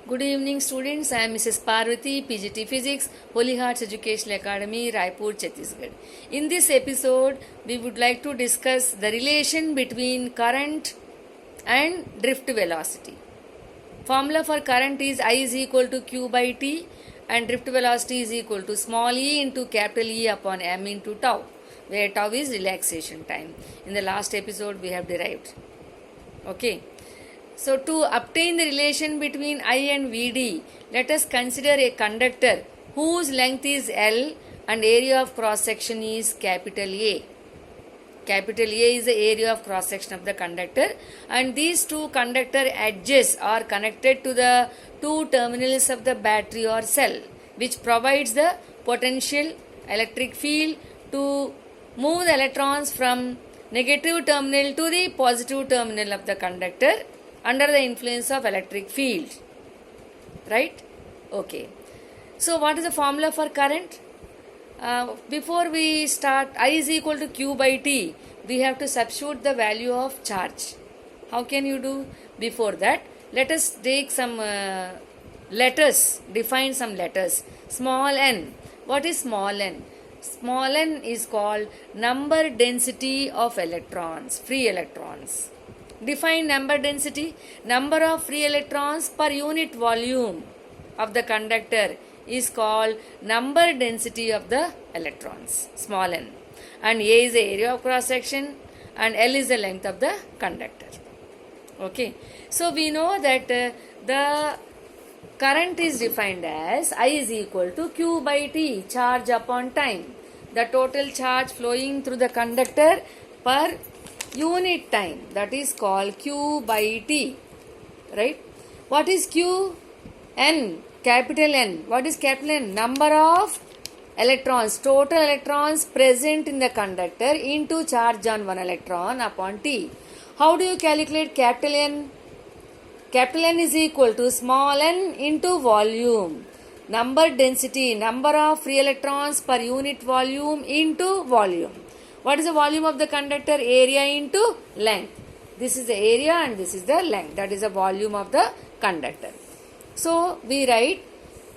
Good evening, students. I am Mrs. Parvati, PGT Physics, Holy Hearts Educational Academy, Raipur, Chhattisgarh. In this episode, we would like to discuss the relation between current and drift velocity. Formula for current is I is equal to Q by T and drift velocity is equal to small e into capital E upon m into tau, where tau is relaxation time. In the last episode, we have derived. Okay. So, to obtain the relation between I and Vd, let us consider a conductor whose length is L and area of cross section is capital A. Capital A is the area of cross section of the conductor, and these two conductor edges are connected to the two terminals of the battery or cell, which provides the potential electric field to move the electrons from negative terminal to the positive terminal of the conductor under the influence of electric field. Right? Okay. So, what is the formula for current? Before we start, I is equal to Q by T, we have to substitute the value of charge. How can you do? Before that, let us take some letters, define some letters. Small n. What is small n? Small n is called number density of electrons, free electrons. Define number density. Number of free electrons per unit volume of the conductor is called number density of the electrons, small n. And A is the area of cross section and L is the length of the conductor. Okay. So, we know that the current is defined as I is equal to Q by T, charge upon time. The total charge flowing through the conductor per unit time, that is called Q by T. Right? What is Q? N, capital N. What is capital N? Number of electrons, total electrons present in the conductor into charge on one electron upon T. How do you calculate capital N? Capital N is equal to small n into volume. Number density, number of free electrons per unit volume into volume. What is the volume of the conductor? Area into length. This is the area and this is the length. That is the volume of the conductor. So, we write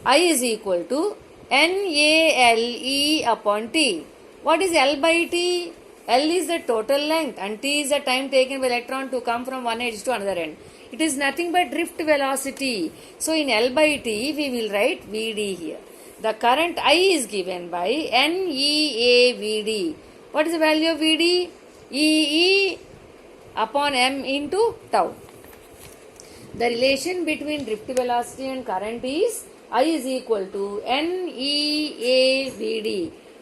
I is equal to NaLe upon T. What is L by T? L is the total length and T is the time taken by electron to come from one edge to another end. It is nothing but drift velocity. So, in L by T, we will write Vd here. The current I is given by NeaVd. What is the value of Vd? E upon m into tau. The relation between drift velocity and current is I is equal to NeaVd,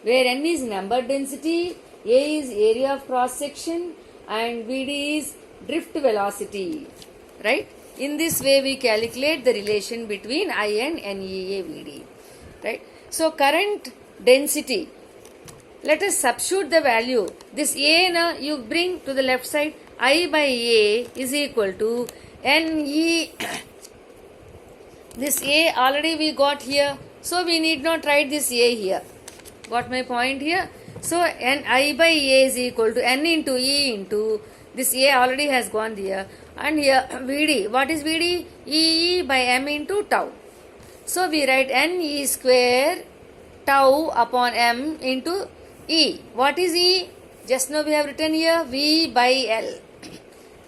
where n is number density, A is area of cross section and Vd is drift velocity. Right? In this way we calculate the relation between I and NeaVd. Right? So, current density. Let us substitute the value. This A na you bring to the left side. I by A is equal to Ne. This A already we got here. So, we need not write this A here. Got my point here? So, I by A is equal to N into E into this A already has gone here. And here Vd. What is Vd? E by m into tau. So, we write Ne square tau upon m into E. What is E? Just now we have written here V by L.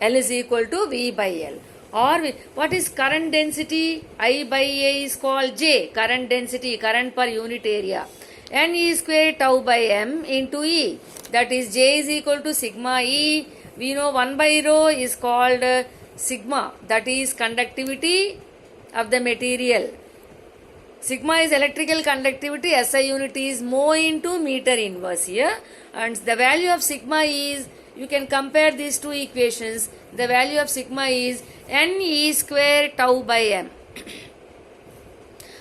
L is equal to V by L. Or what is current density? I by A is called J. Current density, current per unit area. Ne square tau by m into E. That is J is equal to sigma E. We know 1 by rho is called sigma. That is conductivity of the material. Sigma is electrical conductivity, SI unit is mho into meter inverse here, and the value of sigma is, you can compare these two equations, the value of sigma is Ne square tau by m.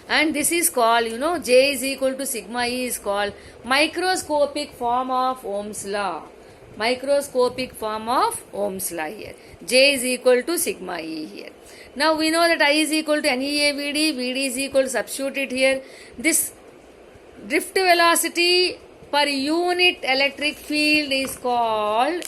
And this is called, J is equal to sigma E is called microscopic form of Ohm's law. Microscopic form of Ohm's law here. J is equal to sigma E here. Now we know that I is equal to NeaVd, Vd is equal to, substitute it here. This drift velocity per unit electric field is called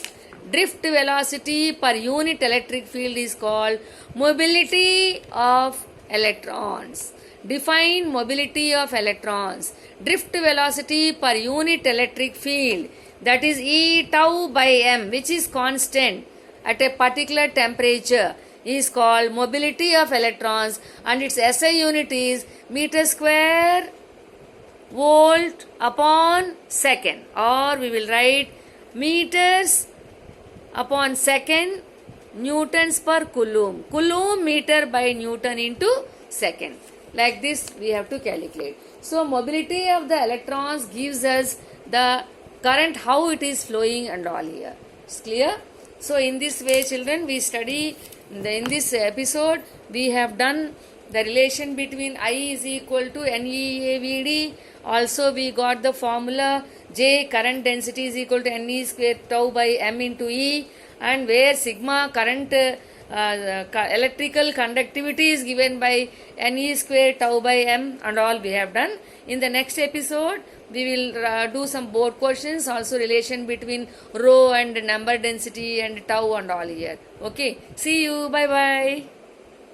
drift velocity per unit electric field is called mobility of electrons. Define mobility of electrons. Drift velocity per unit electric field, that is E tau by m, which is constant at a particular temperature, is called mobility of electrons, and its SI unit is meter square volt upon second, or we will write meters upon second newtons per coulomb. Coulomb meter by newton into second. Like this we have to calculate. So mobility of the electrons gives us the current, how it is flowing and all here. It's clear? So in this way children, we study in this episode we have done the relation between I is equal to NeAVD. Also we got the formula J, current density, is equal to Ne square tau by m into E, and where sigma, current electrical conductivity, is given by Ne square tau by m, and all we have done. In the next episode we will do some board questions, also relation between rho and number density and tau and all here. Okay, see you, bye bye.